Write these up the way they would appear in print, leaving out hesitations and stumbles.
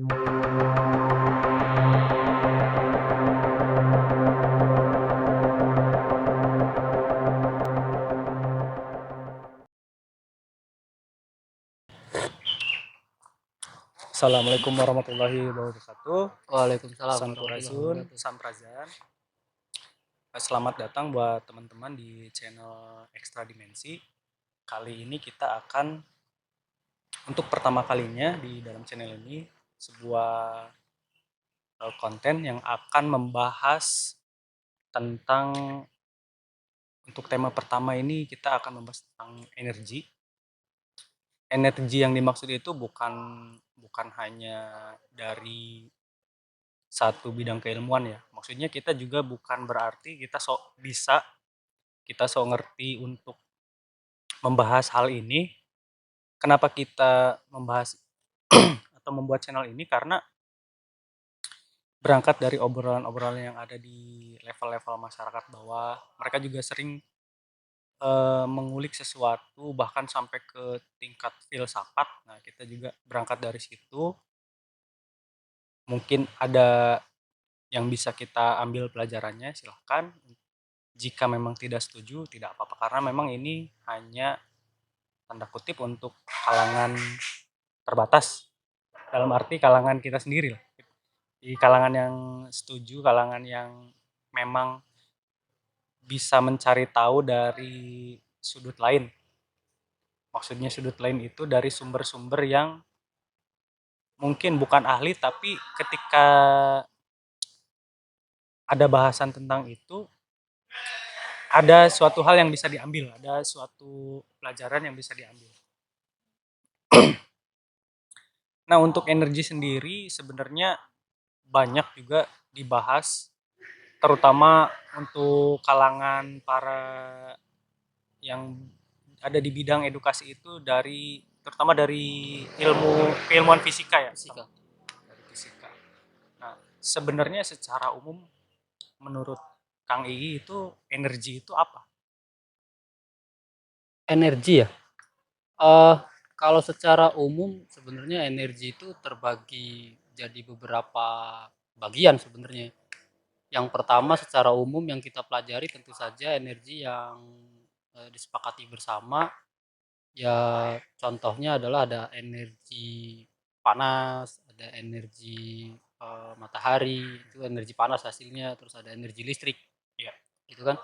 Assalamualaikum warahmatullahi wabarakatuh. Waalaikumsalam warahmatullahi Sampurasun, wabarakatuh. Samprazan. Selamat datang buat teman-teman di channel Ekstra Dimensi. Kali ini kita akan untuk pertama kalinya di dalam channel ini sebuah konten yang akan membahas tentang, untuk tema pertama ini kita akan membahas tentang energi. Energi yang dimaksud itu bukan hanya dari satu bidang keilmuan ya. Maksudnya kita juga bukan berarti kita sok ngerti untuk membahas hal ini. Kenapa kita membahas atau membuat channel ini? Karena berangkat dari obrolan-obrolan yang ada di level-level masyarakat bawah, mereka juga sering mengulik sesuatu bahkan sampai ke tingkat filsafat. Nah, kita juga berangkat dari situ. Mungkin ada yang bisa kita ambil pelajarannya, silahkan. Jika memang tidak setuju, tidak apa-apa, karena memang ini hanya tanda kutip untuk kalangan terbatas, dalam arti kalangan kita sendiri lah. Di kalangan yang setuju, kalangan yang memang bisa mencari tahu dari sudut lain. Maksudnya sudut lain itu dari sumber-sumber yang mungkin bukan ahli, tapi ketika ada bahasan tentang itu, ada suatu hal yang bisa diambil, ada suatu pelajaran yang bisa diambil. Nah, untuk energi sendiri sebenarnya banyak juga dibahas, terutama untuk kalangan para yang ada di bidang edukasi itu, terutama dari keilmuan fisika ya. Fisika. Dari fisika. Nah, sebenarnya secara umum menurut Kang Igi itu energi itu apa? Energi ya. Eh Kalau secara umum sebenarnya energi itu terbagi jadi beberapa bagian sebenarnya. Yang pertama secara umum yang kita pelajari tentu saja energi yang disepakati bersama. Ya contohnya adalah ada energi panas, ada energi matahari, itu energi panas hasilnya, terus ada energi listrik. Ya. Gitu kan.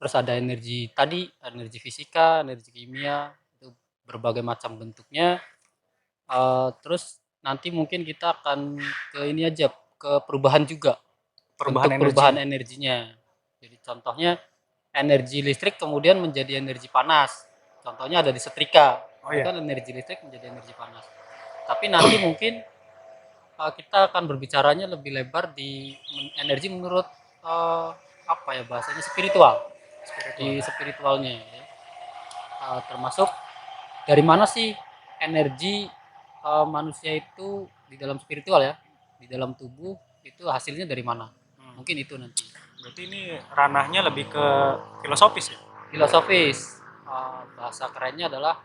Terus ada energi tadi, energi fisika, energi kimia, itu berbagai macam bentuknya. Terus nanti mungkin kita akan ke ini aja, ke perubahan juga, Perubahan bentuk energi. perubahan energinya. Jadi contohnya energi listrik kemudian menjadi energi panas. Contohnya ada di setrika, Oh itu ya. kan energi listrik menjadi energi panas. Tapi nanti mungkin kita akan berbicaranya lebih lebar di energi menurut apa ya bahasanya, spiritual. Di spiritualnya ya. Termasuk dari mana sih energi manusia itu di dalam spiritual ya, di dalam tubuh itu hasilnya dari mana. Mungkin itu nanti. Berarti ini ranahnya lebih ke filosofis ya? Filosofis. Bahasa kerennya adalah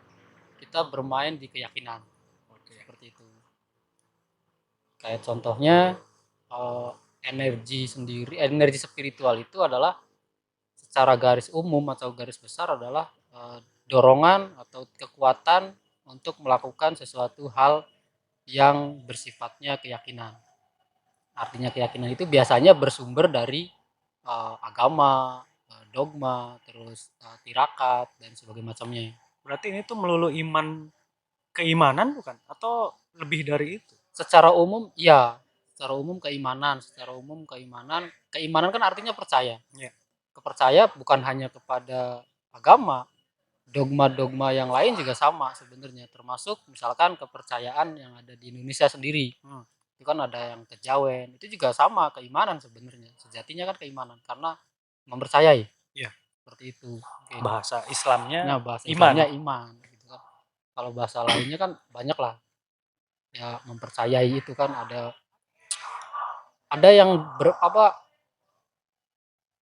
kita bermain di keyakinan. Oke. Seperti itu. Kayak contohnya energi sendiri, energi spiritual itu adalah secara garis umum atau garis besar adalah dorongan atau kekuatan untuk melakukan sesuatu hal yang bersifatnya keyakinan. Artinya keyakinan itu biasanya bersumber dari agama, dogma, terus tirakat dan sebagainya macamnya. Berarti ini tuh melulu keimanan bukan? Atau lebih dari itu? Secara umum ya, keimanan kan artinya percaya. Ya. Kepercaya bukan hanya kepada agama, dogma-dogma yang lain juga sama sebenarnya, termasuk misalkan kepercayaan yang ada di Indonesia sendiri. Itu kan ada yang kejawen, itu juga sama keimanan sebenarnya, sejatinya kan keimanan karena mempercayai. Ya. Seperti itu. Bahasa Islamnya Nah, bahasa iman. Islamnya iman gitu kan. Kalau bahasa lainnya kan banyak lah. Ya mempercayai itu kan ada yang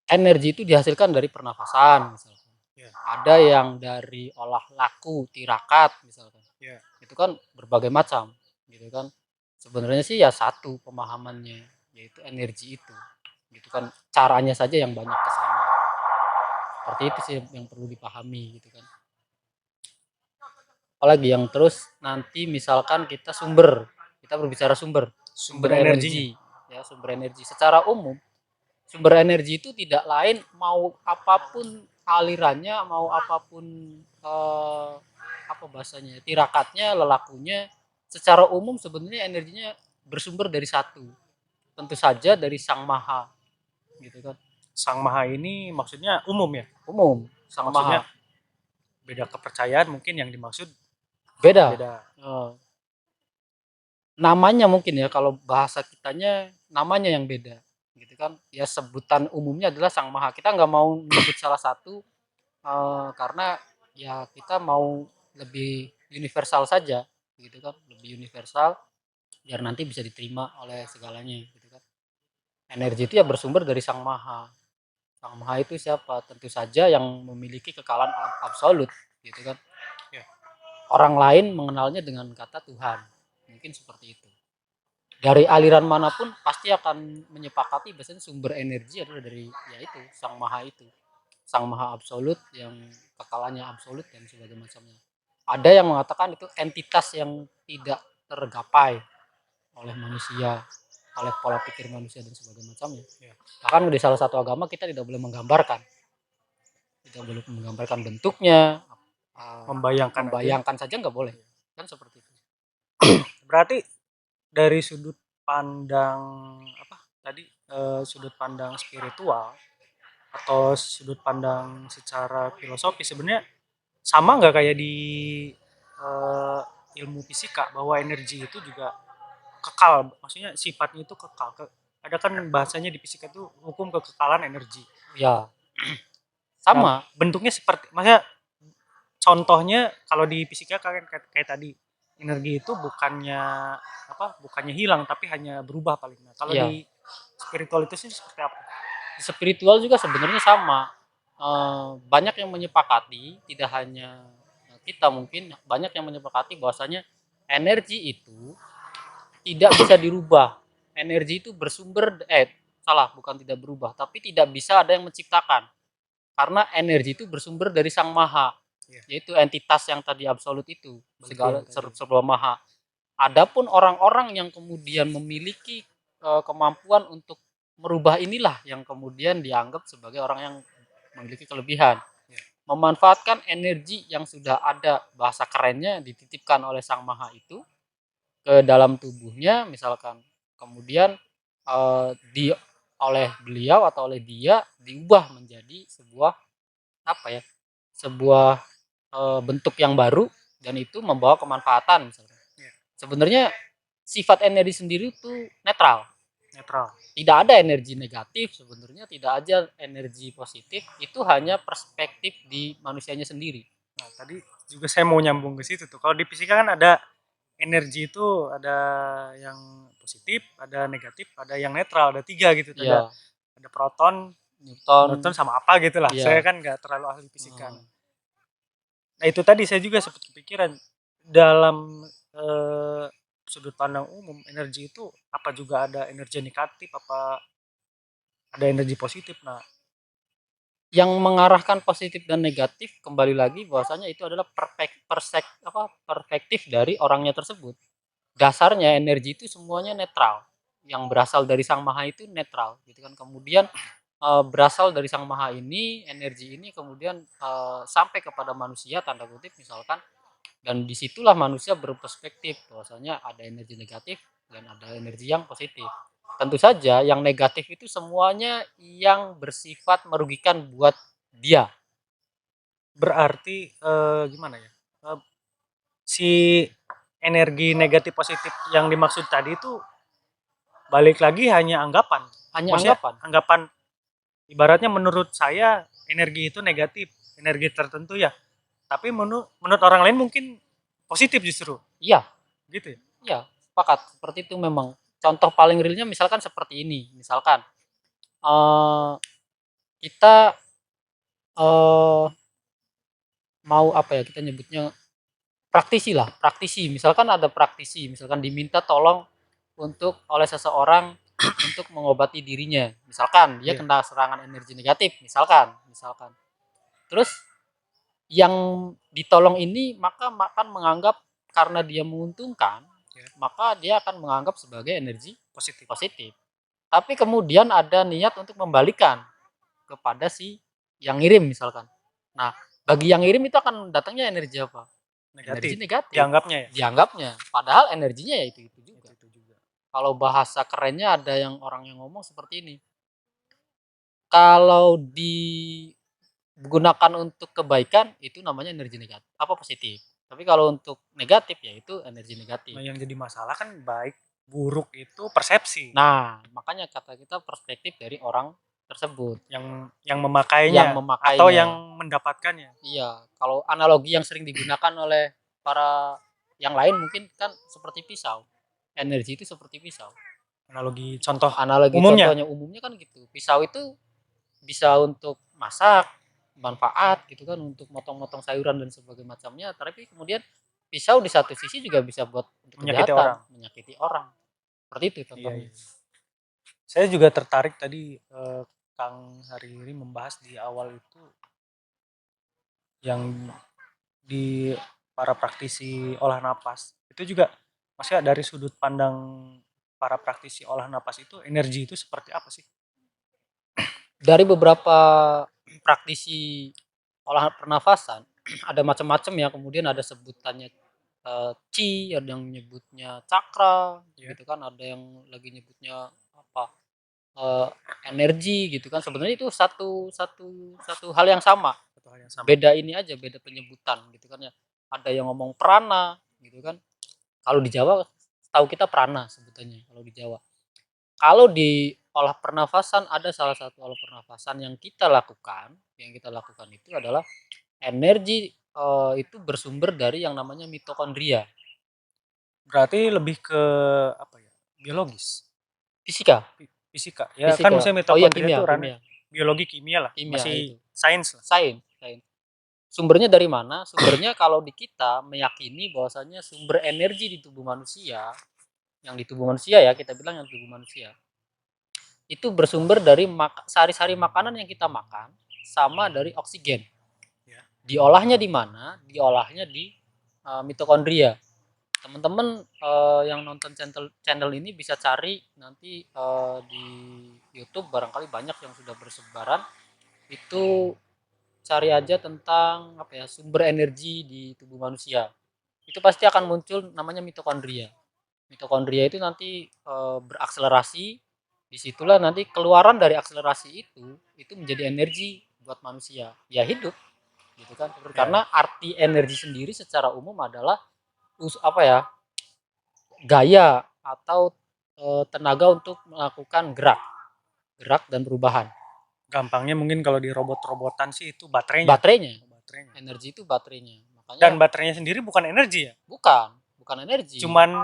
energi itu dihasilkan dari pernafasan misalkan. Ya. Ada yang dari olah laku tirakat misalkan. Ya. Itu kan berbagai macam gitu kan. Sebenarnya sih ya satu pemahamannya, yaitu energi itu, gitu kan. Caranya saja yang banyak ke sana. Seperti itu sih yang perlu dipahami gitu kan. Apalagi yang terus nanti misalkan kita berbicara sumber Sumber energinya. energi, ya sumber energi. Secara umum, sumber energi itu tidak lain mau apapun alirannya, mau apapun apa bahasanya, tirakatnya, lelakunya, secara umum sebenarnya energinya bersumber dari satu, tentu saja dari Sang Maha, gitu kan. Sang Maha ini maksudnya umum ya? Umum, Sang Maksudnya Maha. beda kepercayaan mungkin yang dimaksud Beda. beda. Namanya mungkin ya, kalau bahasa kitanya namanya yang beda, gitu kan. Ya sebutan umumnya adalah Sang Maha. Kita nggak mau menyebut salah satu karena ya kita mau lebih universal saja, gitu kan. Lebih universal biar nanti bisa diterima oleh segalanya, gitu kan. Energi itu ya bersumber dari Sang Maha. Sang Maha itu siapa? Tentu saja yang memiliki kekalahan absolut, gitu kan. Ya. Orang lain mengenalnya dengan kata Tuhan, mungkin seperti itu. Dari aliran manapun pasti akan menyepakati biasanya sumber energi adalah dari yaitu Sang Maha itu, Sang Maha absolut yang kekalannya absolut dan sebagainya macamnya. Ada yang mengatakan itu entitas yang tidak tergapai oleh manusia, oleh pola pikir manusia dan sebagainya macamnya. Ya. Bahkan di salah satu agama kita tidak boleh menggambarkan, tidak boleh menggambarkan bentuknya, Membayangkan aja. saja nggak boleh, kan seperti itu. Berarti dari sudut pandang apa tadi, sudut pandang spiritual atau sudut pandang secara filosofi sebenarnya sama nggak kayak di eh, ilmu fisika bahwa energi itu juga kekal, maksudnya sifatnya itu kekal. Ada kan bahasanya di fisika itu hukum kekekalan energi. Ya, Nah, sama. bentuknya seperti, maksudnya contohnya kalau di fisika kan kayak tadi energi itu bukannya bukannya hilang tapi hanya berubah paling. Nah, kalau Ya, di spiritual itu sih seperti apa? spiritual juga sebenarnya sama. Banyak yang menyepakati, tidak hanya kita, mungkin banyak yang menyepakati bahwasanya energi itu tidak bisa dirubah. Energi itu bersumber salah, bukan tidak berubah, tapi tidak bisa ada yang menciptakan. Karena energi itu bersumber dari Sang Maha, Ya, yaitu entitas yang tadi absolut itu, berarti segala yang tadi. serba maha. Adapun orang-orang yang kemudian memiliki kemampuan untuk merubah inilah yang kemudian dianggap sebagai orang yang memiliki kelebihan. Ya. Memanfaatkan energi yang sudah ada, bahasa kerennya dititipkan oleh Sang Maha itu ke dalam tubuhnya misalkan. Kemudian di oleh beliau atau oleh dia diubah menjadi sebuah apa ya? Sebuah bentuk yang baru dan itu membawa kemanfaatan misalkan. Ya. Sebenarnya sifat energi sendiri itu netral. Netral. Tidak ada energi negatif sebenarnya, tidak ada energi positif, itu hanya perspektif di manusianya sendiri. Nah, tadi juga saya mau nyambung ke situ tuh. Kalau di fisika kan ada energi itu ada yang positif, ada negatif, ada yang netral, ada tiga gitu. Ya, Ada proton, Newton, neutron sama apa gitu lah. Saya ya. kan nggak terlalu ahli fisika. Nah itu tadi saya juga sempat kepikiran dalam eh, sudut pandang umum energi itu apa juga ada energi negatif, apa ada energi positif. Nah, Yang mengarahkan positif dan negatif kembali lagi bahwasanya itu adalah perspektif dari orangnya tersebut. Dasarnya energi itu semuanya netral. Yang berasal dari Sang Maha itu netral, gitu kan. Kemudian berasal dari Sang Maha ini, energi ini kemudian sampai kepada manusia tanda kutip misalkan, dan disitulah manusia berperspektif bahwasanya ada energi negatif dan ada energi yang positif. Tentu saja yang negatif itu semuanya yang bersifat merugikan buat dia. berarti gimana ya? Si energi negatif positif yang dimaksud tadi itu balik lagi hanya anggapan. Hanya Maksudnya anggapan. anggapan ibaratnya menurut saya energi itu negatif, energi tertentu ya. Tapi menurut orang lain mungkin positif justru. Iya, Gitu ya. iya, sepakat. Seperti itu memang. Contoh paling realnya misalkan seperti ini. Misalkan eh kita eh mau apa ya kita nyebutnya praktisi lah, praktisi. Misalkan ada praktisi, misalkan diminta tolong untuk oleh seseorang untuk mengobati dirinya. Misalkan dia Iya. kena serangan energi negatif, misalkan. Terus yang ditolong ini maka akan menganggap karena dia menguntungkan, Ya. maka dia akan menganggap sebagai energi Positif. positif. Tapi kemudian ada niat untuk membalikan kepada si yang ngirim misalkan. Nah, bagi yang ngirim itu akan datangnya energi apa? Energi Negatif. negatif. Dianggapnya ya. Dianggapnya. Padahal energinya ya itu juga. Itu juga. Kalau bahasa kerennya ada yang orang yang ngomong seperti ini. Kalau digunakan untuk kebaikan itu namanya energi negatif, apa positif. Tapi kalau untuk negatif ya itu energi negatif. Nah, yang jadi masalah kan baik buruk itu persepsi. Nah, makanya kata kita perspektif dari orang tersebut yang memakainya atau yang mendapatkannya. Iya, kalau analogi yang sering digunakan oleh para yang lain mungkin kan seperti pisau. Energi itu seperti pisau. Analogi contoh Analogi umumnya. contohnya umumnya kan gitu. Pisau itu bisa untuk masak, manfaat gitu kan, untuk motong-motong sayuran dan sebagainya macamnya. Tapi kemudian pisau di satu sisi juga bisa buat untuk Menyakiti kejahatan, orang. menyakiti orang. Seperti itu Iya, contohnya. iya. Saya juga tertarik tadi Kang Hariri membahas di awal itu yang di para praktisi olah napas. Itu juga maksudnya dari sudut pandang para praktisi olah napas itu energi itu seperti apa sih? Dari beberapa praktisi olah pernafasan ada macam-macam ya, kemudian ada sebutannya chi, ada yang nyebutnya cakra, Ya. gitu kan, ada yang lagi nyebutnya apa energi gitu kan. Sebenarnya itu satu satu satu hal yang sama. Satu hal yang sama. Beda ini aja, beda penyebutan gitu kan ya. Ada yang ngomong prana gitu kan. Kalau di Jawa tahu kita prana sebutannya kalau di Jawa. Kalau di olah pernafasan ada salah satu olah pernafasan yang kita lakukan itu adalah energi itu bersumber dari yang namanya mitokondria. Berarti lebih ke apa ya? Biologis. Fisika. Fisika. Ya kan maksudnya Oh iya, mitokondria itu ranah kimia. biologi kimia lah. Kimia itu. Masih sains lah. Sains. Sumbernya dari mana? Sumbernya kalau di kita meyakini bahwasanya sumber energi di tubuh manusia, yang di tubuh manusia ya, kita bilang yang tubuh manusia, itu bersumber dari sehari-hari makanan yang kita makan sama dari oksigen. Ya. Diolahnya di mana? Diolahnya di mitokondria. Teman-teman yang nonton channel ini bisa cari nanti di YouTube, barangkali banyak yang sudah bersebaran. Itu cari aja tentang apa ya, sumber energi di tubuh manusia. Itu pasti akan muncul namanya mitokondria. Mitokondria itu nanti berakselerasi, disitulah nanti keluaran dari akselerasi itu menjadi energi buat manusia ya hidup gitu kan. Ya. Karena arti energi sendiri secara umum adalah apa ya, gaya atau tenaga untuk melakukan gerak dan perubahan. Gampangnya mungkin kalau di robot-robotan sih itu baterainya. Baterainya. Baterainya. Energi itu baterainya. Makanya Dan baterainya sendiri bukan energi ya? bukan energi. Cuman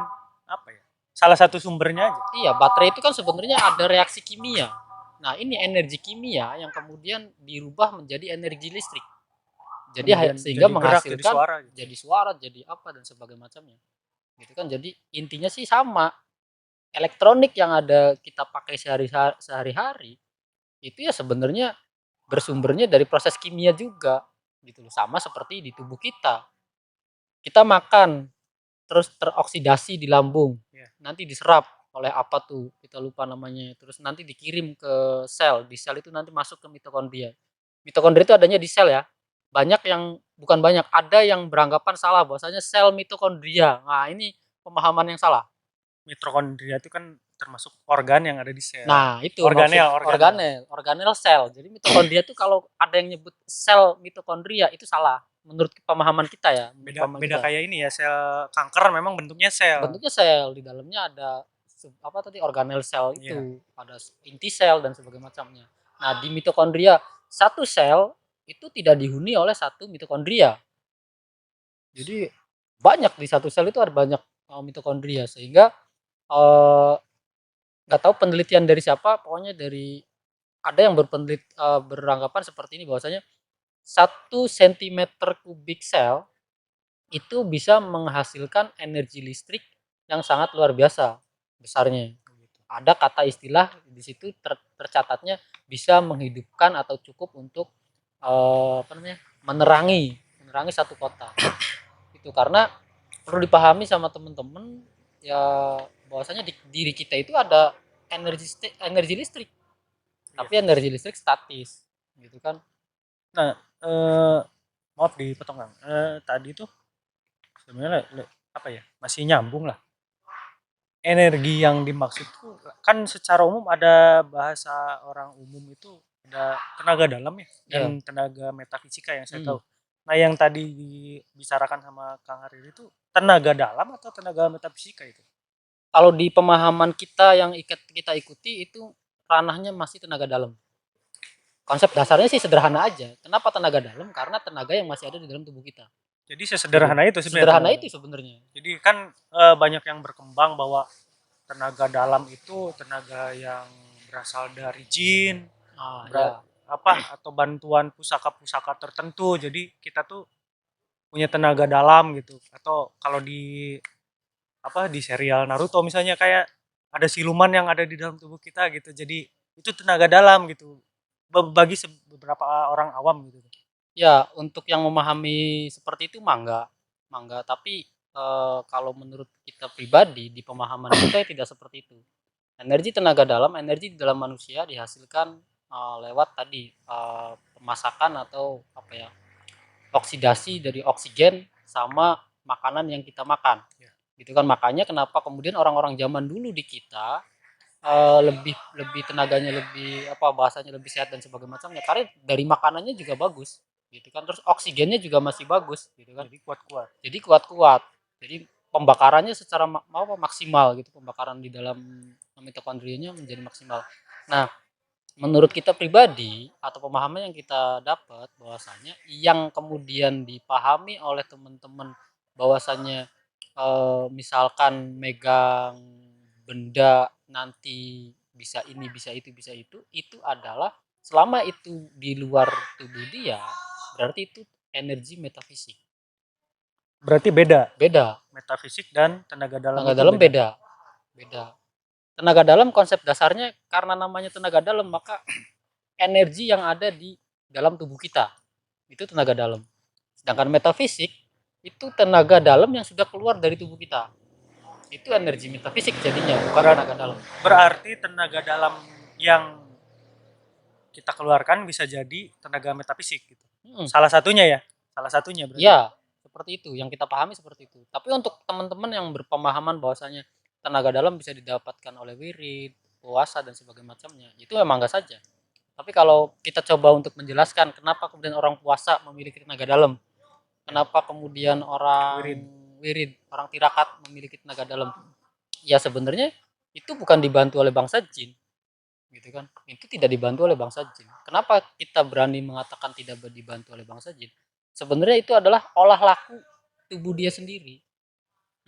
apa ya? Salah satu sumbernya aja. Iya, baterai itu kan sebenarnya ada reaksi kimia. Nah, ini energi kimia yang kemudian dirubah menjadi energi listrik. Jadi sehingga jadi gerak, menghasilkan jadi suara, jadi apa dan sebagainya macamnya. Gitu kan. Jadi intinya sih sama. Elektronik yang ada kita pakai sehari-hari itu ya sebenarnya bersumbernya dari proses kimia juga gitu loh. Sama seperti di tubuh kita. Kita makan terus teroksidasi di lambung. Ya. Nanti diserap oleh apa tuh, kita lupa namanya. Terus nanti dikirim ke sel. Di sel itu nanti masuk ke mitokondria. Mitokondria itu adanya di sel ya. Banyak yang bukan banyak, ada yang beranggapan salah bahwasanya sel mitokondria. Nah, ini pemahaman yang salah. Mitokondria itu kan termasuk organ yang ada di sel. Nah, itu organel sel. Jadi mitokondria itu kalau ada yang nyebut sel mitokondria itu salah menurut pemahaman kita ya. Beda kayak ini ya, sel kanker memang bentuknya sel. Bentuknya sel, di dalamnya ada apa tadi, organel sel itu, ada inti sel dan sebagainya macamnya. Nah, di mitokondria satu sel itu tidak dihuni oleh satu mitokondria. Jadi banyak di satu sel itu ada banyak mitokondria, sehingga nggak tahu penelitian dari siapa, pokoknya dari ada yang beranggapan seperti ini bahwasanya 1 cm3 sel itu bisa menghasilkan energi listrik yang sangat luar biasa besarnya. Gitu. Ada kata istilah di situ tercatatnya bisa menghidupkan atau cukup untuk menerangi satu kota. Itu karena perlu dipahami sama teman-teman ya, bahwasanya di diri kita itu ada energi listrik, Iya. tapi energi listrik statis gitu kan. Nah, maaf dipotong Kang. Tadi tuh sebenarnya apa ya, masih nyambung lah. Energi yang dimaksud tuh kan secara umum ada bahasa orang umum itu ada tenaga dalam ya dan Ya. tenaga metafisika yang saya Hmm. tahu. Nah, yang tadi dibicarakan sama Kang Harir itu tenaga dalam atau tenaga metafisika itu? Kalau di pemahaman kita yang kita ikuti itu ranahnya masih tenaga dalam. Konsep dasarnya sih sederhana aja. Kenapa tenaga dalam? Karena tenaga yang masih ada di dalam tubuh kita. Jadi Gitu. sesederhana itu sebenarnya Sederhana tenaga. itu sebenarnya. Jadi kan banyak yang berkembang bahwa tenaga dalam itu tenaga yang berasal dari jin, Ya. atau bantuan pusaka-pusaka tertentu. Jadi kita tuh punya tenaga dalam gitu. Atau kalau di serial Naruto misalnya kayak ada siluman yang ada di dalam tubuh kita gitu. Jadi itu tenaga dalam gitu. Bagi beberapa orang awam gitu. Ya, untuk yang memahami seperti itu mangga, tapi kalau menurut kita pribadi di pemahaman kita tidak seperti itu. Energi tenaga dalam, energi di dalam manusia dihasilkan lewat tadi pemasakan atau apa ya, oksidasi dari oksigen sama makanan yang kita makan. Ya. Gitu kan, makanya kenapa kemudian orang-orang zaman dulu di kita lebih lebih tenaganya lebih apa bahasanya lebih sehat dan sebagainya macamnya karena dari makanannya juga bagus gitu kan, terus oksigennya juga masih bagus gitu kan, Jadi kuat-kuat. jadi kuat-kuat, jadi pembakarannya secara maksimal gitu, pembakaran di dalam mitokondrianya menjadi maksimal. Nah, menurut kita pribadi atau pemahaman yang kita dapat bahwasanya yang kemudian dipahami oleh teman-teman bahwasanya misalkan megang benda nanti bisa ini bisa itu adalah selama itu di luar tubuh dia berarti itu energi metafisik. Berarti beda. Beda. Metafisik dan tenaga dalam Tenaga itu dalam beda. beda. Beda. Tenaga dalam konsep dasarnya karena namanya tenaga dalam maka energi yang ada di dalam tubuh kita itu tenaga dalam. Sedangkan metafisik itu tenaga dalam yang sudah keluar dari tubuh kita. Itu energi metafisik jadinya, bukan tenaga dalam. Berarti tenaga dalam yang kita keluarkan bisa jadi tenaga metafisik gitu. Salah satunya ya. Salah satunya berarti. Ya, seperti itu yang kita pahami seperti itu. Tapi untuk teman-teman yang berpemahaman bahwasanya tenaga dalam bisa didapatkan oleh wirid, puasa dan sebagainya macamnya, itu memang enggak saja. Tapi kalau kita coba untuk menjelaskan kenapa kemudian orang puasa memiliki tenaga dalam, kenapa kemudian orang wirid, orang tirakat memiliki tenaga dalam, ya sebenarnya itu bukan dibantu oleh bangsa jin, gitu kan? Itu tidak dibantu oleh bangsa jin. Kenapa kita berani mengatakan tidak dibantu oleh bangsa jin? Sebenarnya itu adalah olah laku tubuh dia sendiri.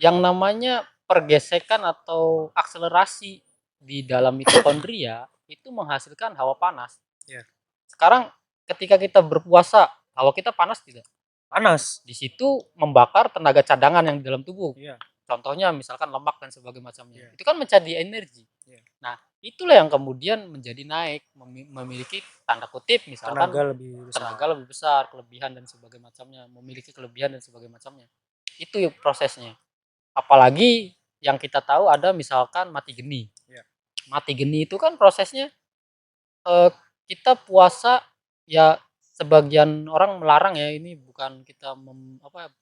Yang namanya pergesekan atau akselerasi di dalam mitokondria itu menghasilkan hawa panas. Ya. Sekarang ketika kita berpuasa, hawa kita panas tidak? Panas. Di situ membakar tenaga cadangan yang di dalam tubuh. Ya. Contohnya misalkan lemak dan sebagainya macamnya. Ya. Itu kan menjadi energi. Ya. Nah, itulah yang kemudian menjadi naik, memiliki tanda kutip misalkan tenaga lebih besar, kelebihan dan sebagainya macamnya, memiliki kelebihan dan sebagainya macamnya. Itu prosesnya. Apalagi yang kita tahu ada misalkan mati geni. Ya. Mati geni itu kan prosesnya kita puasa ya, sebagian orang melarang ya, ini bukan kita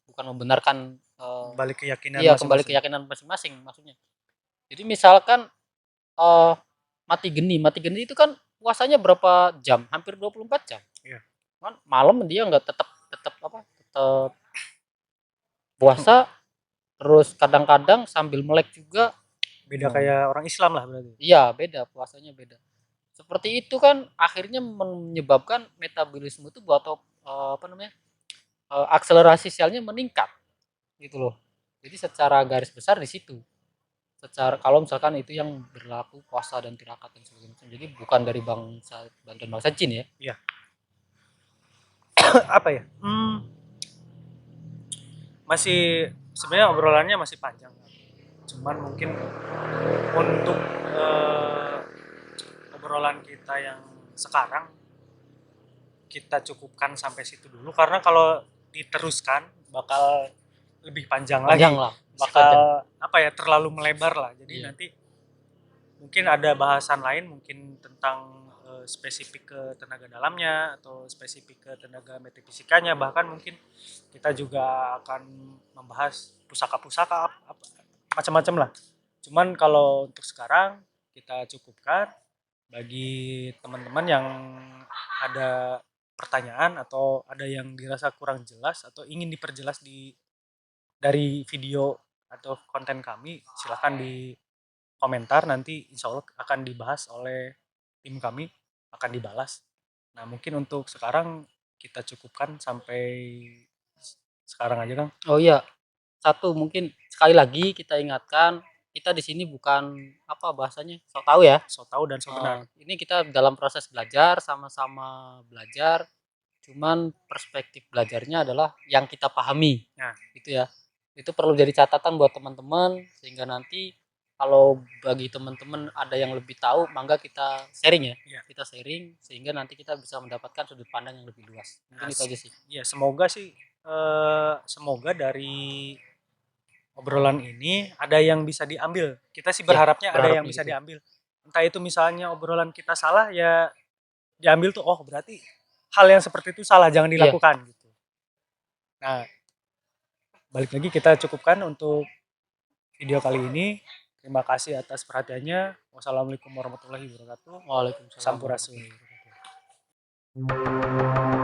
bukan membenarkan kembali keyakinan iya, kembali keyakinan masing-masing maksudnya. Jadi misalkan mati geni itu kan puasanya berapa jam? Hampir 24 jam. Iya. Kan malam dia enggak tetap puasa, terus kadang-kadang sambil melek juga. Beda kayak orang Islam lah berarti. Iya, beda, puasanya beda. Seperti itu kan akhirnya menyebabkan metabolisme itu atau akselerasi selnya meningkat gitu loh. Jadi secara garis besar di situ. Secara kalau misalkan itu yang berlaku puasa dan tirakat dan sebagainya. Jadi bukan dari bangsa jin ya. Iya. Apa ya? Masih sebenarnya obrolannya masih panjang. Cuman mungkin untuk obrolan kita yang sekarang kita cukupkan sampai situ dulu, karena kalau diteruskan bakal lebih panjang Panjang lagi, lah, bakal sepanjang. apa ya, terlalu melebar lah. Jadi Iya. nanti mungkin ada bahasan lain, mungkin tentang spesifik ke tenaga dalamnya atau spesifik ke tenaga metafisikanya, bahkan mungkin kita juga akan membahas pusaka-pusaka macam-macam lah. Cuman kalau untuk sekarang kita cukupkan. Bagi teman-teman yang ada pertanyaan atau ada yang dirasa kurang jelas atau ingin diperjelas dari video atau konten kami, silahkan di komentar, nanti insya Allah akan dibahas oleh tim kami, akan dibalas. Nah mungkin untuk sekarang kita cukupkan sampai sekarang aja Kang. Oh iya, satu mungkin sekali lagi kita ingatkan, kita di sini bukan apa bahasanya, sok tahu ya. So tahu dan so benar. Ini kita dalam proses belajar, sama-sama belajar, cuman perspektif belajarnya adalah yang kita pahami. Nah, Gitu ya. Itu perlu jadi catatan buat teman-teman, sehingga nanti kalau bagi teman-teman ada yang lebih tahu, mangga kita sharing ya. iya. Kita sharing sehingga nanti kita bisa mendapatkan sudut pandang yang lebih luas. Nah, Mungkin itu aja sih. ya semoga sih semoga dari obrolan ini ada yang bisa diambil. Kita sih Ya, berharapnya ada yang berharapnya bisa gitu. diambil. Entah itu misalnya obrolan kita salah, ya diambil tuh, oh berarti hal yang seperti itu salah, jangan Iya. dilakukan gitu. Nah, balik lagi kita cukupkan untuk video kali ini. Terima kasih atas perhatiannya. Wassalamualaikum warahmatullahi wabarakatuh. Waalaikumsalam Sampurasun. warahmatullahi wabarakatuh.